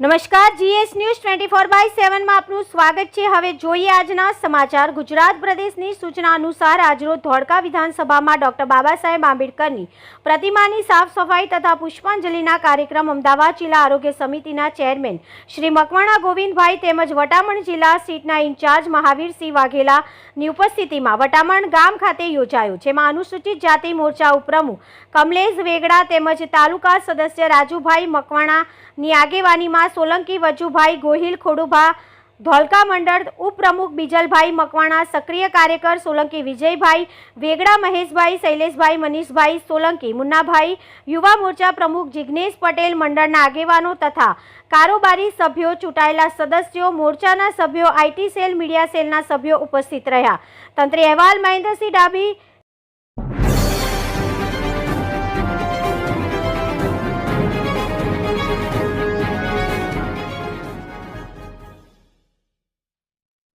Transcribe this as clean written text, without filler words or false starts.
નમસ્કાર, GS news 24/7 માં આપનું સ્વાગત છે। હવે જોઈએ આજના સમાચાર। ગુજરાત પ્રદેશની સૂચના અનુસાર આજરોજ ધોળકા વિધાનસભામાં ડોક્ટર બાબા સાહેબ આંબેડકરની પ્રતિમાની સાફ સફાઈ તથા પુષ્પાંજલિના કાર્યક્રમ અમદાવાદ જિલ્લા આરોગ્ય સમિતિના ચેરમેન શ્રી મકવાણા ગોવિંદભાઈ તેમજ વટામણ જિલ્લા સીટના ઇન્ચાર્જ મહાવીરસિંહ વાઘેલાની ઉપસ્થિતિમાં વટામણ ગામ ખાતે યોજાયો, જેમાં અનુસૂચિત જાતિ મોરચા ઉપપ્રમુખ કમલેશ વેગડા તેમજ તાલુકા સદસ્ય રાજુભાઈ મકવાણાની આગેવાનીમાં સોલંકી વજુભાઈ ગોહિલ ખોડુભા, ધોળકા મંડળ ઉપપ્રમુખ બીજલભાઈ મકવાણા, સક્રિય કાર્યકર સોલંકી વિજયભાઈ વેગડા, મહેશભાઈ, શૈલેષભાઈ, મનીષભાઈ સોલંકી, મુન્નાભાઈ, યુવા મોરચા પ્રમુખ જિગ્નેશ પટેલ, મંડળના આગેવાનો તથા કારોબારી સભ્યો, ચૂંટાયેલા સદસ્યો, મોરચાના સભ્યો, આઈટી સેલ, મીડિયા સેલના સભ્યો ઉપસ્થિત રહ્યા। તંત્રી અહેવાલ મહેન્દ્રસિંહ ડાભી।